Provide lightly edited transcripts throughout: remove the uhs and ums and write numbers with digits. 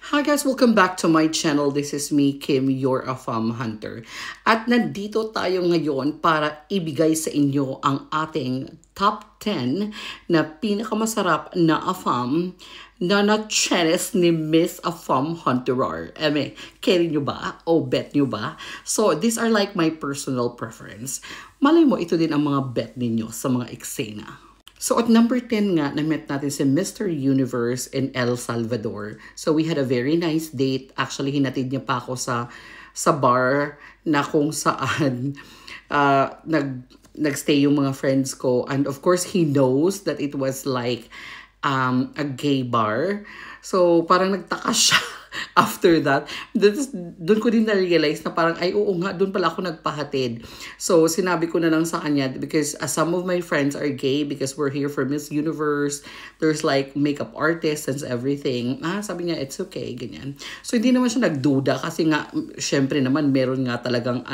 Hi guys, welcome back to my channel. This is me, Kim, your AFAM Hunter. At nandito tayo ngayon para ibigay sa inyo ang ating top 10 na pinakamasarap na AFAM na na-chenes ni Miss AFAM Hunterer. Carry nyo ba? O bet nyo ba? So, these are like my personal preference. Malay mo, ito din ang mga bet ninyo sa mga eksena. So at number 10 nga, na-met natin si Mr. Universe in El Salvador. So we had a very nice date. Actually, hinatid niya pa ako sa bar na kung saan nagstay yung mga friends ko. And of course, he knows that it was like a gay bar. So parang nagtaka siya after that. Doon ko din na-realize na parang, ay oo nga, doon pala ako nagpahatid. So, sinabi ko na lang sa kanya because some of my friends are gay because we're here for Miss Universe. There's like makeup artists and everything. Sabi niya, it's okay, ganyan. So, hindi naman siya nagduda kasi nga, syempre naman, meron nga talagang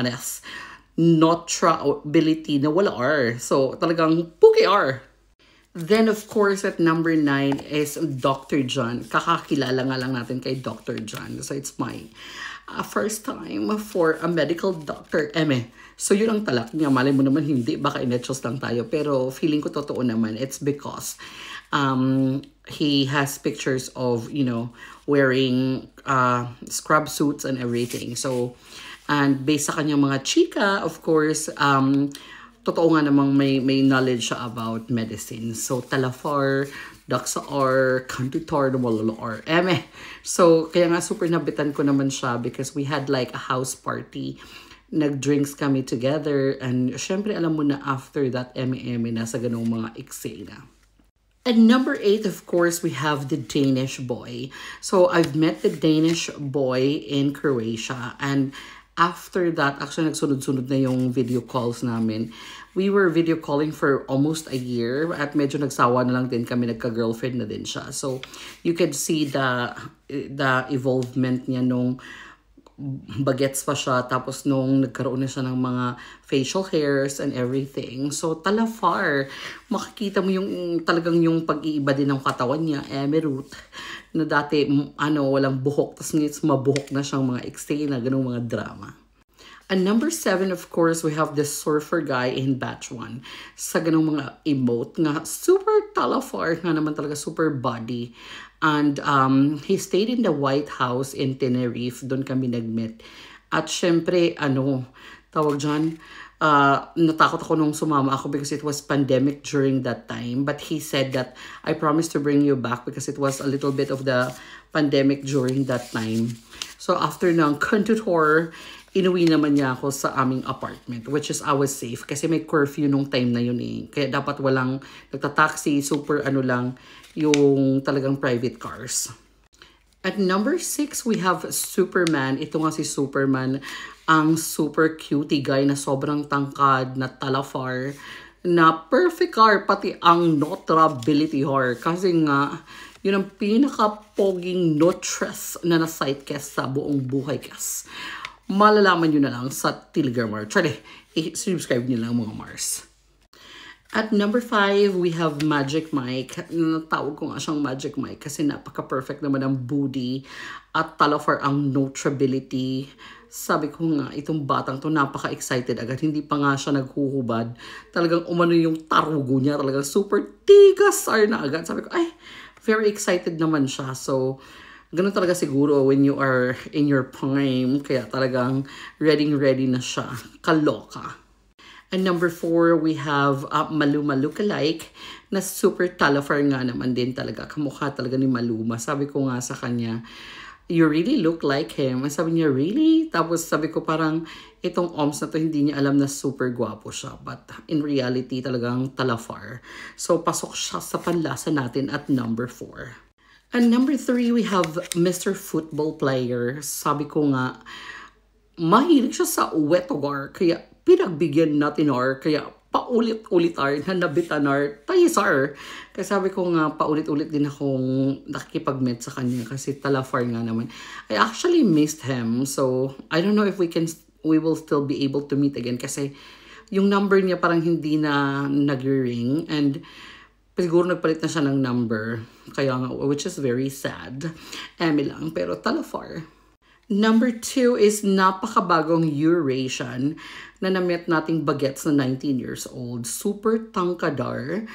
notability na wala R. So, talagang puki R. Then, of course, at number 9 is Dr. John. Kakakilala nga lang natin kay Dr. John. So, it's my first time for a medical doctor. So, yun ang talak niya. Malay mo naman hindi. Baka inetchos lang tayo. Pero feeling ko totoo naman. It's because he has pictures of, wearing scrub suits and everything. So, and based sa kanyang mga chika, of course, totoo nga namang may knowledge siya about medicine. So, Talafar, Daxar, Cantutar, Malolor. So, kaya nga super nabitan ko naman siya because we had like a house party. Nag-drinks kami together. And syempre, alam mo na after that, nasa ganong mga eksena. And number 8, of course, we have the Danish boy. So, I've met the Danish boy in Croatia. And after that, actually, nagsunod-sunod na yung video calls namin. We were video calling for almost a year at medyo nagsawa na lang din kami, nagka-girlfriend na din siya. So, you could see the evolvement niya nung bagets pa siya, tapos nung nagkaroon na siya ng mga facial hairs and everything. So, talafar, makikita mo yung talagang yung pag-iiba din ng katawan niya, Emerut, na dati, walang buhok, tapos ngayon mabuhok na siyang mga eksena, ganung mga drama. And number 7, of course, we have this surfer guy in batch 1. Sa ganung mga emote nga, super talafar nga naman talaga, super body. And he stayed in the White House in Tenerife. Doon kami nag-meet. At syempre, tawag dyan, natakot ako nung sumama ako because it was pandemic during that time. But he said that, I promise to bring you back because it was a little bit of the pandemic during that time. So after ng Cantutor, inuwi naman niya ako sa aming apartment, which is I was safe kasi may curfew nung time na yun eh. Kaya dapat walang nagtataxi, super lang yung talagang private cars. At number 6, we have Superman. Ito nga si Superman, ang super cutie guy na sobrang tangkad, na talafar, na perfect car, pati ang notability har. Kasi nga, yun ang pinaka-poging notress na na-sidecast sa buong buhay kas. Malalaman nyo na lang sa Telegram or subscribe nyo lang mga Mars. At number 5, we have Magic Mike. Natawag ko nga siyang Magic Mike kasi napaka-perfect naman ang booty at talafar ang notability. Sabi ko nga, itong batang to napaka-excited agad. Hindi pa nga siya naghuhubad. Talagang umano yung tarugo niya. Talagang super tigasar na agad. Sabi ko, ay, very excited naman siya. So, ganun talaga siguro when you are in your prime. Kaya talagang ready na siya. Kaloka. And number 4, we have Maluma lookalike na super talafar nga naman din talaga. Kamukha talaga ni Maluma. Sabi ko nga sa kanya, you really look like him. Sabi niya, really? Tapos sabi ko parang itong OMS na to hindi niya alam na super gwapo siya. But in reality talagang talafar. So pasok siya sa panlasa natin at number 4. And number 3, we have Mr. Football Player. Sabi ko nga, mahilig siya sa wetogar. Kaya pinagbigyan natin kaya paulit-ulit na nabitan tayisar. Kaya sabi ko nga, paulit-ulit din akong nakikipag-met sa kanya kasi talafar nga naman. I actually missed him. So, I don't know if we will still be able to meet again kasi yung number niya parang hindi na nag-ring. And Siguro nagpalit na siya ng number. Kaya nga, which is very sad. Eme lang, pero Talafar. Number 2 is napakabagong Eurasian na na-meet nating bagets na 19 years old. Super tangkadar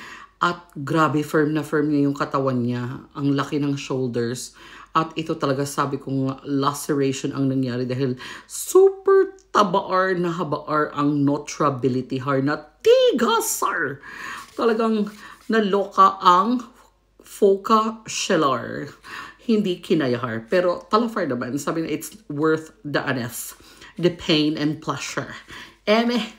at grabe firm na firm niya yung katawan niya. Ang laki ng shoulders. At ito talaga sabi kong laceration ang nangyari dahil super tabaar na habaar ang notrability har na tigasar. Talagang naloka ang Foca Shellar. Hindi kinayahar. Pero Talafar naman, sabi na it's worth the anes, the pain and pleasure. Eme.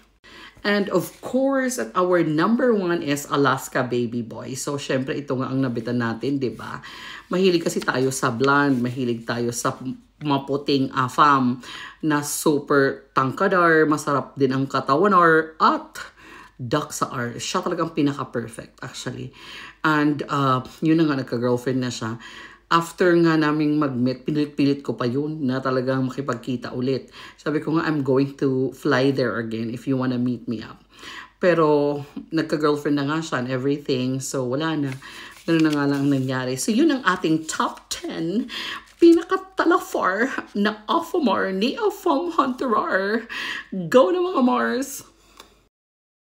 And of course, at our number 1 is Alaska Baby Boy. So, syempre, ito nga ang nabitan natin, di ba? Mahilig kasi tayo sa blonde, mahilig tayo sa maputing afam na super tangkadar, masarap din ang katawan at duck sa R. Siya talagang pinaka-perfect, actually. And yun na nga, nagka-girlfriend na siya. After nga naming mag-meet, pilit-pilit ko pa yun na talagang makipagkita ulit. Sabi ko nga, I'm going to fly there again if you wanna meet me up. Pero, nagka-girlfriend na nga siya and everything. So, wala na. Ganun na nga lang ang nangyari. So, yun ang ating top 10 pinaka-talafar na Afamar ni Afam Hunterar. Go na mga Mars!